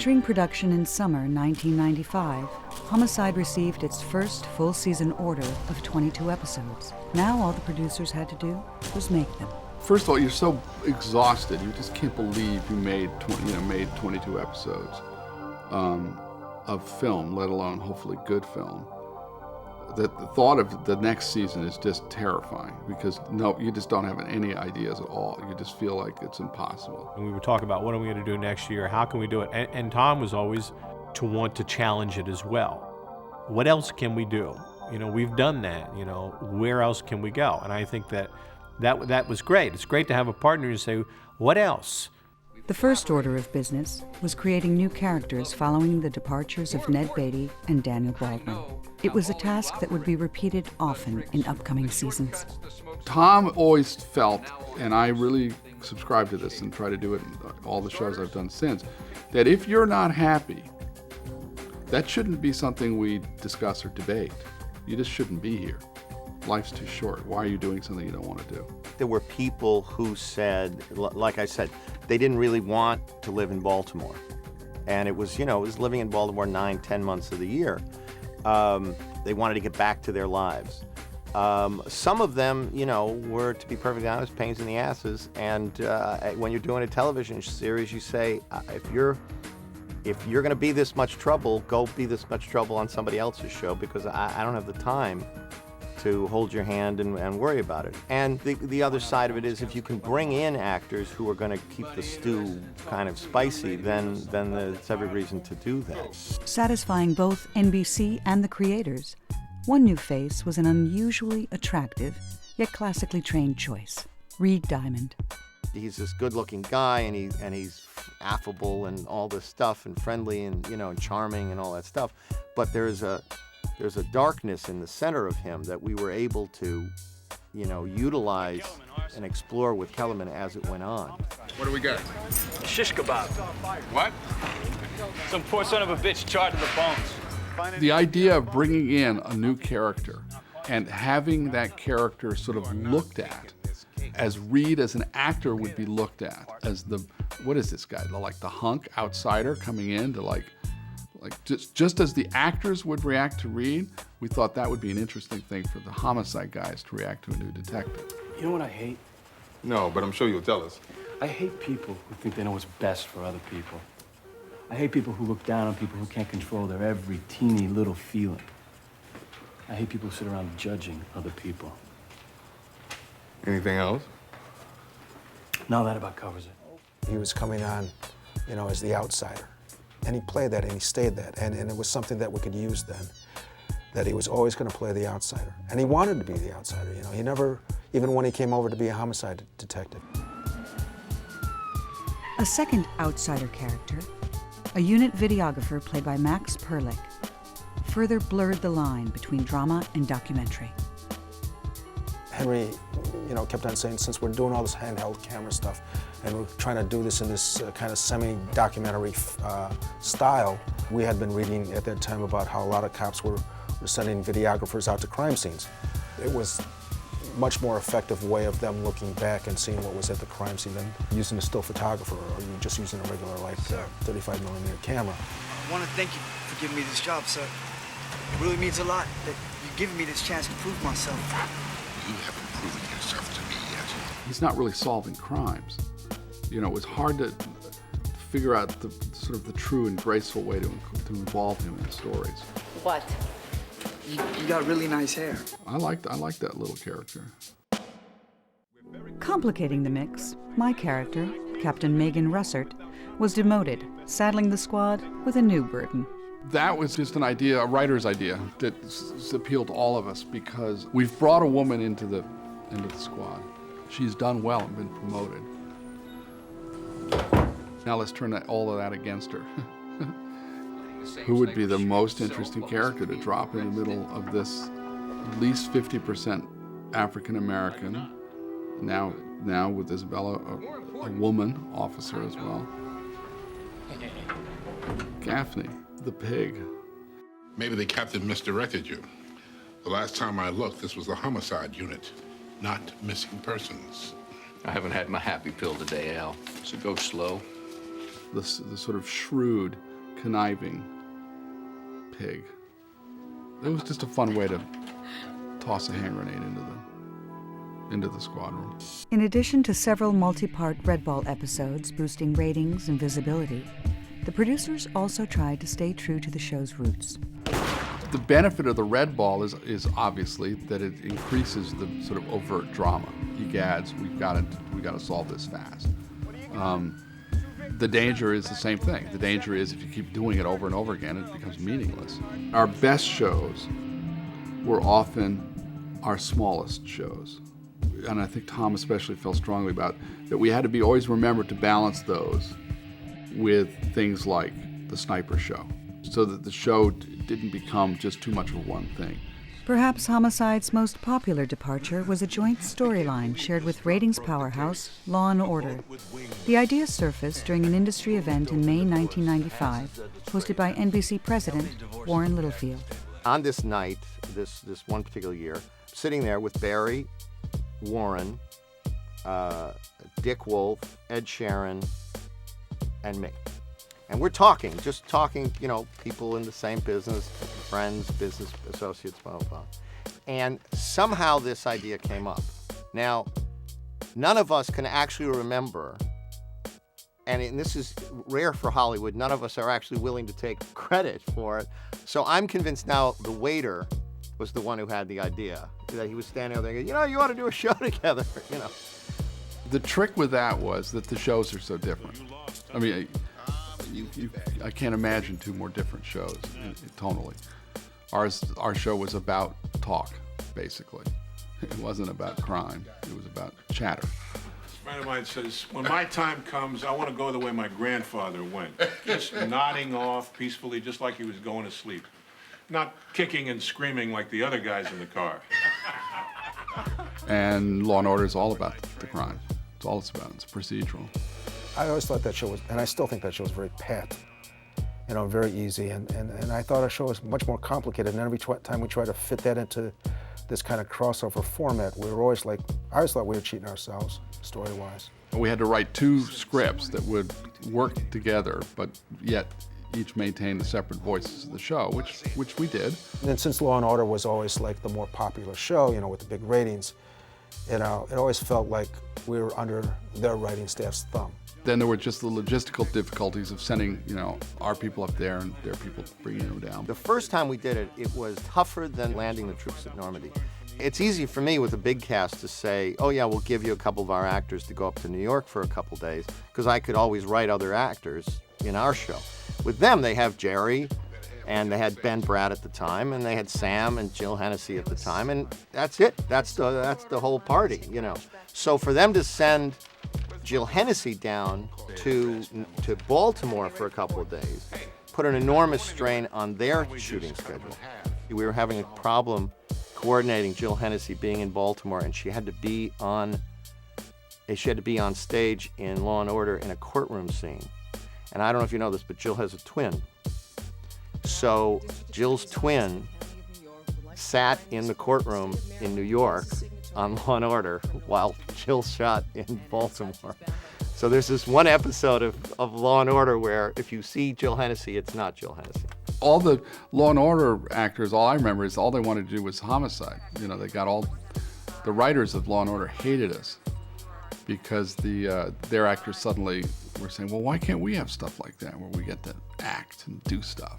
Entering production in summer 1995, Homicide received its first full-season order of 22 episodes. Now all the producers had to do was make them. First of all, you're so exhausted. You just can't believe you made 22 episodes of film, let alone hopefully good film. The thought of the next season is just terrifying because you just don't have any ideas at all. You just feel like it's impossible. And we would talk about what are we going to do next year? How can we do it? And Tom was always to want to challenge it as well. What else can we do? We've done that. Where else can we go? And I think that was great. It's great to have a partner to say, what else? The first order of business was creating new characters following the departures of Ned Beatty and Daniel Baldwin. It was a task that would be repeated often in upcoming seasons. Tom always felt, and I really subscribe to this and try to do it in all the shows I've done since, that if you're not happy, that shouldn't be something we discuss or debate. You just shouldn't be here. Life's too short. Why are you doing something you don't want to do? There were people who said, like I said, they didn't really want to live in Baltimore. And it was living in Baltimore 9-10 months of the year. They wanted to get back to their lives. Some of them, were, to be perfectly honest, pains in the asses. And when you're doing a television series, you say, if you're going to be this much trouble, go be this much trouble on somebody else's show because I don't have the time to hold your hand and worry about it. And the other side of it is if you can bring in actors who are going to keep the stew kind of spicy, then there's every reason to do that. Satisfying both NBC and the creators, one new face was an unusually attractive, yet classically trained choice, Reed Diamond. He's this good-looking guy, and he's affable and all this stuff, and friendly and and charming and all that stuff. But there's a darkness in the center of him that we were able to, utilize and explore with Kellerman as it went on. What do we got? Shish kebab. What? Some poor son of a bitch charred to the bones. The idea of bringing in a new character and having that character sort of looked at as Reed as an actor would be looked at as what is this guy, like the hunk outsider coming in to just as the actors would react to Reed, we thought that would be an interesting thing for the Homicide guys to react to a new detective. You know what I hate? No, but I'm sure you'll tell us. I hate people who think they know what's best for other people. I hate people who look down on people who can't control their every teeny little feeling. I hate people who sit around judging other people. Anything else? No, that about covers it. He was coming on, as the outsider. And he played that and he stayed that. And it was something that we could use then, that he was always going to play the outsider. And he wanted to be the outsider, He never, even when he came over to be a homicide detective. A second outsider character, a unit videographer played by Max Perlich, further blurred the line between drama and documentary. Henry, kept on saying, since we're doing all this handheld camera stuff and we're trying to do this in this kind of semi-documentary style, we had been reading at that time about how a lot of cops were sending videographers out to crime scenes. It was a much more effective way of them looking back and seeing what was at the crime scene than using a still photographer or you just using a regular 35mm camera. I want to thank you for giving me this job, sir. It really means a lot that you've given me this chance to prove myself. You haven't proven yourself to me yet. He's not really solving crimes. It was hard to figure out the sort of the true and graceful way to involve him in stories. What? You got really nice hair. I like that little character. Complicating the mix, my character, Captain Megan Russert, was demoted, saddling the squad with a new burden. That was just an idea, a writer's idea, that appealed to all of us because we've brought a woman into the squad. She's done well and been promoted. Now let's turn all of that against her. Who would be the most interesting character to drop in the middle of this at least 50% African American, now with Isabella, a woman officer as well. Gaffney, the pig. Maybe the captain misdirected you. The last time I looked, this was the homicide unit, not missing persons. I haven't had my happy pill today, Al, so go slow. The sort of shrewd conniving pig. It was just a fun way to toss a hand grenade into the squad room. In addition to several multi-part Red Ball episodes boosting ratings and visibility, the producers also tried to stay true to the show's roots. The benefit of the Red Ball is obviously that it increases the sort of overt drama. Egads, we got to solve this fast. The danger is the same thing. The danger is if you keep doing it over and over again, it becomes meaningless. Our best shows were often our smallest shows. And I think Tom especially felt strongly about that we had to be always remembered to balance those with things like the sniper show, so that the show didn't become just too much of one thing. Perhaps Homicide's most popular departure was a joint storyline shared with ratings powerhouse Law & Order. The idea surfaced during an industry event in May 1995, hosted by NBC president Warren Littlefield. On this night, this one particular year, sitting there with Barry, Warren, Dick Wolf, Ed Sheeran, and me. And we're just talking, people in the same business, friends, business associates, blah, blah, blah. And somehow this idea came up. Now, none of us can actually remember, and this is rare for Hollywood, none of us are actually willing to take credit for it. So I'm convinced now the waiter was the one who had the idea, that he was standing there going, you ought to do a show together, The trick with that was that the shows are so different. I mean, I can't imagine two more different shows tonally. Our show was about talk, basically. It wasn't about crime. It was about chatter. A friend of mine says, when my time comes, I want to go the way my grandfather went. Just nodding off peacefully, just like he was going to sleep. Not kicking and screaming like the other guys in the car. And Law & Order is all about the crime. It's all it's about. It's procedural. I always thought that show was, and I still think that show was very pat, very easy. And I thought our show was much more complicated. And every time we tried to fit that into this kind of crossover format, we were always I always thought we were cheating ourselves, story-wise. We had to write two scripts that would work together, but yet each maintain the separate voices of the show, which we did. And then since Law & Order was always the more popular show, with the big ratings, it always felt like we were under their writing staff's thumb. Then there were just the logistical difficulties of sending, our people up there and their people bringing them down. The first time we did it, it was tougher than landing the troops at Normandy. It's easy for me with a big cast to say, oh yeah, we'll give you a couple of our actors to go up to New York for a couple days, because I could always write other actors in our show. With them, they have Jerry, and they had Ben Bratt at the time, and they had Sam and Jill Hennessy at the time, and that's it. That's the whole party, So for them to send Jill Hennessy down to Baltimore for a couple of days put an enormous strain on their shooting schedule. We were having a problem coordinating Jill Hennessy being in Baltimore, and she had to be on stage in Law & Order in a courtroom scene. And I don't know if you know this, but Jill has a twin. So Jill's twin sat in the courtroom in New York on Law & Order while Jill shot in Baltimore. So there's this one episode of Law & Order where if you see Jill Hennessy, it's not Jill Hennessy. All the Law & Order actors, all I remember is all they wanted to do was Homicide. They got the writers of Law & Order hated us because their actors suddenly were saying, well, why can't we have stuff like that where we get to act and do stuff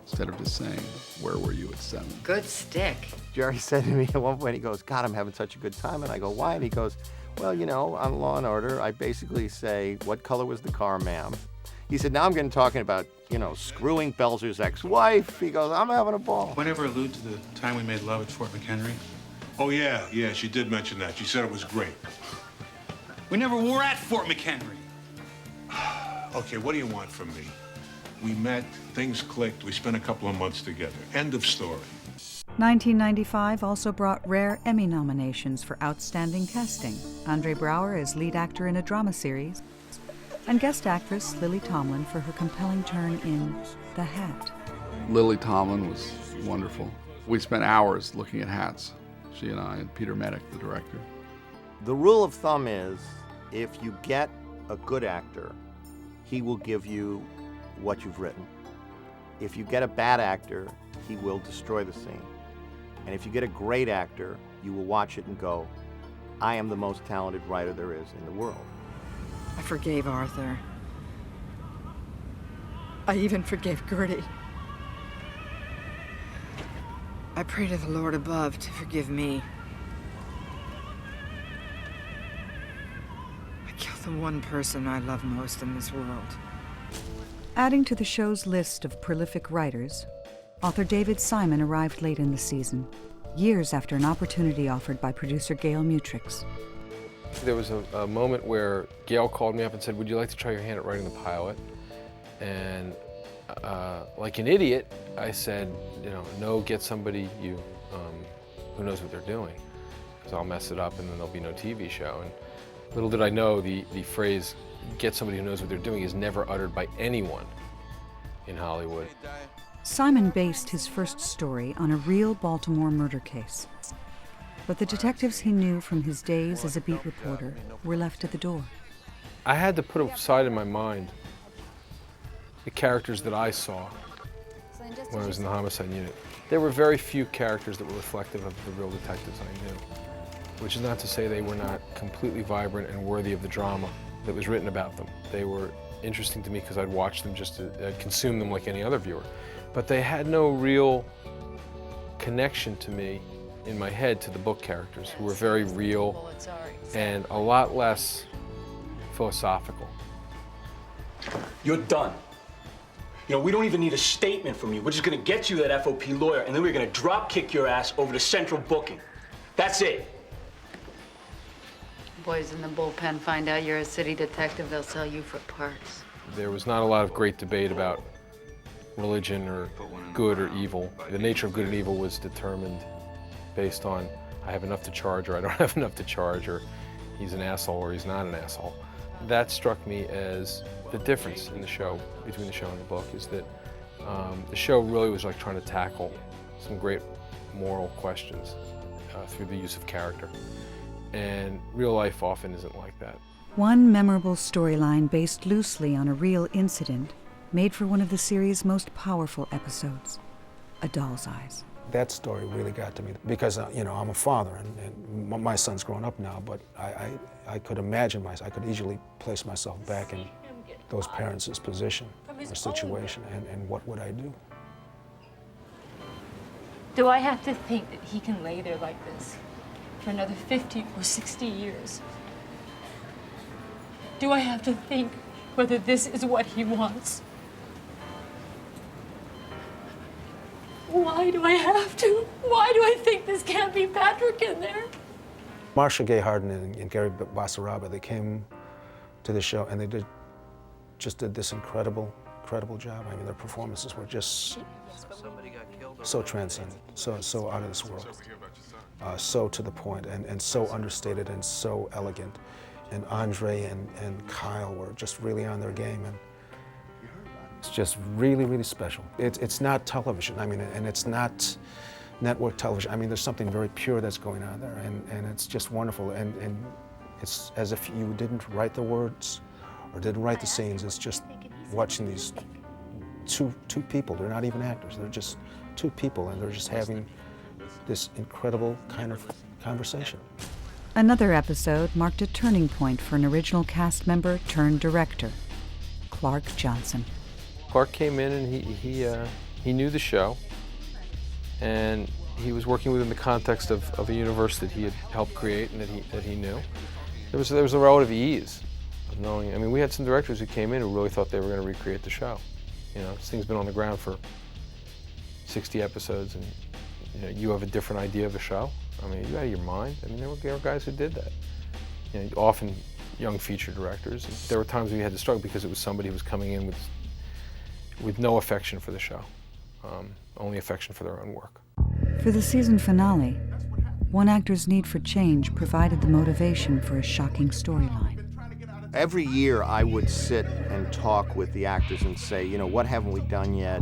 instead of just saying, where were you at 7? Good stick. Jerry said to me at one point, he goes, God, I'm having such a good time. And I go, why? And he goes, well, on Law & Order, I basically say, what color was the car, ma'am? He said, now I'm getting talking about, screwing Belzer's ex-wife. He goes, I'm having a ball. Whenever allude to the time we made love at Fort McHenry? Oh, yeah, she did mention that. She said it was great. We never were at Fort McHenry. Okay, what do you want from me? We met, things clicked, we spent a couple of months together. End of story. 1995 also brought rare Emmy nominations for outstanding casting. Andre Braugher as lead actor in a drama series, and guest actress Lily Tomlin for her compelling turn in The Hat. Lily Tomlin was wonderful. We spent hours looking at hats, she and I, and Peter Medic, the director. The rule of thumb is, if you get a good actor, he will give you what you've written. if you get a bad actor, he will destroy the scene. And if you get a great actor, you will watch it and go, I am the most talented writer there is in the world. I forgave Arthur. I even forgave Gertie. I pray to the Lord above to forgive me. I killed the one person I love most in this world. Adding to the show's list of prolific writers, author David Simon arrived late in the season, years after an opportunity offered by producer Gail Mutrix. There was a moment where Gail called me up and said, would you like to try your hand at writing the pilot? And like an idiot, I said, no, get somebody who knows what they're doing, because I'll mess it up and then there'll be no TV show. And little did I know the phrase, get somebody who knows what they're doing, is never uttered by anyone in Hollywood. Simon based his first story on a real Baltimore murder case. But the detectives he knew from his days as a beat reporter were left at the door. I had to put aside in my mind the characters that I saw when I was in the Homicide unit. There were very few characters that were reflective of the real detectives I knew, which is not to say they were not completely vibrant and worthy of the drama that was written about them. They were interesting to me because I'd watch them I'd consume them like any other viewer. But they had no real connection to me in my head to the book characters, who were very real and a lot less philosophical. You're done. We don't even need a statement from you. We're just gonna get you that FOP lawyer, and then we're gonna drop kick your ass over to central booking. That's it. Boys in the bullpen find out you're a city detective, they'll sell you for parts. There was not a lot of great debate about religion or good or evil. The nature of good and evil was determined based on I have enough to charge or I don't have enough to charge, or he's an asshole or he's not an asshole. That struck me as the difference in the show, between the show and the book, is that the show really was like trying to tackle some great moral questions through the use of character. And real life often isn't like that. One memorable storyline based loosely on a real incident made for one of the series' most powerful episodes, A Doll's Eyes. That story really got to me because, I'm a father and my son's grown up now, but I could imagine I could easily place myself back in those parents' position or situation, and what would I do? Do I have to think that he can lay there like this for another 50 or 60 years? Do I have to think whether this is what he wants? Why do I have to? Why do I think this can't be Patrick in there? Marcia Gay Harden and Gary Basaraba, they came to the show and they just did this incredible job. I mean, their performances were just so transcendent, so out of this world, so to the point, and so understated and so elegant. And Andre and Kyle were just really on their game, and it's just really special. It's not television, I mean, and it's not network television. I mean, there's something very pure that's going on there, and it's just wonderful, and it's as if you didn't write the words or didn't write the scenes. It's just watching these two people. They're not even actors. They're just two people, and they're just having this incredible kind of conversation. Another episode marked a turning point for an original cast member turned director, Clark Johnson. Clark came in and he knew the show, and he was working within the context of a universe that he had helped create and that he knew. There was a relative ease of knowing. I mean, we had some directors who came in who really thought they were going to recreate the show. This thing's been on the ground for 60 episodes, and you have a different idea of a show. I mean, you out of your mind. I mean, there were guys who did that. Often young feature directors. And there were times we had to struggle because it was somebody who was coming in with no affection for the show, only affection for their own work. For the season finale, one actor's need for change provided the motivation for a shocking storyline. Every year I would sit and talk with the actors and say, what haven't we done yet?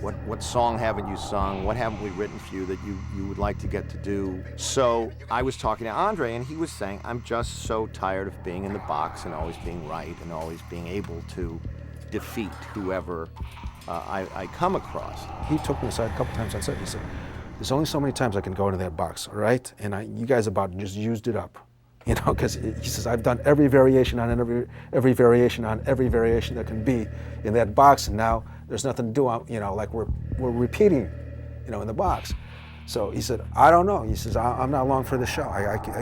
What song haven't you sung? What haven't we written for you that you would like to get to do? So I was talking to Andre, and he was saying, I'm just so tired of being in the box and always being right and always being able to defeat whoever I come across. He took me aside a couple times and said, he said, there's only so many times I can go into that box, all right? And you guys about just used it up. You know, because he says, I've done every variation on every variation on every variation that can be in that box, and now there's nothing to do, you know, like we're repeating, you know, in the box. So he said, I don't know. He says, I'm not long for the show.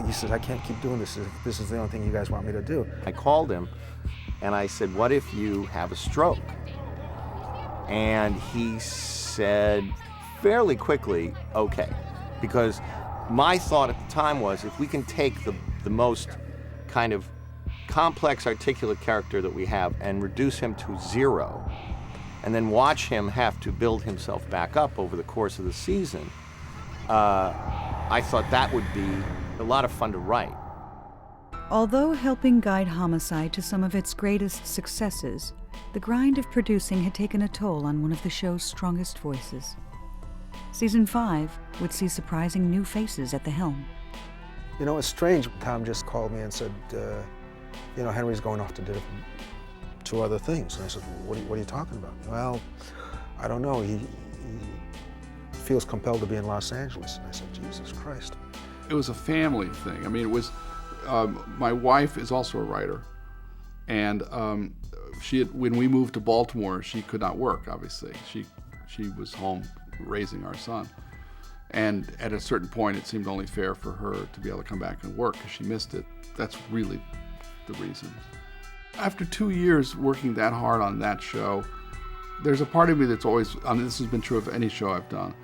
He says, I can't keep doing this if this is the only thing you guys want me to do. I called him and I said, what if you have a stroke? And he said fairly quickly, okay. Because my thought at the time was, if we can take the most kind of complex, articulate character that we have and reduce him to zero, and then watch him have to build himself back up over the course of the season, I thought that would be a lot of fun to write. Although helping guide Homicide to some of its greatest successes, the grind of producing had taken a toll on one of the show's strongest voices. Season 5 would see surprising new faces at the helm. You know, it's strange. Tom just called me and said, you know, Henry's going off to do 2 other things. And I said, what are you talking about? Well, I don't know. He feels compelled to be in Los Angeles. And I said, Jesus Christ. It was a family thing. I mean, it was, my wife is also a writer. And when we moved to Baltimore, she could not work, obviously. She was home raising our son. And at a certain point, it seemed only fair for her to be able to come back and work because she missed it. That's really the reason. After 2 years working that hard on that show, there's a part of me that's always, I mean, this has been true of any show I've done,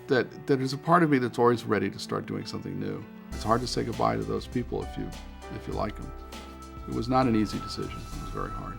that there's a part of me that's always ready to start doing something new. It's hard to say goodbye to those people if you like them. It was not an easy decision. It was very hard.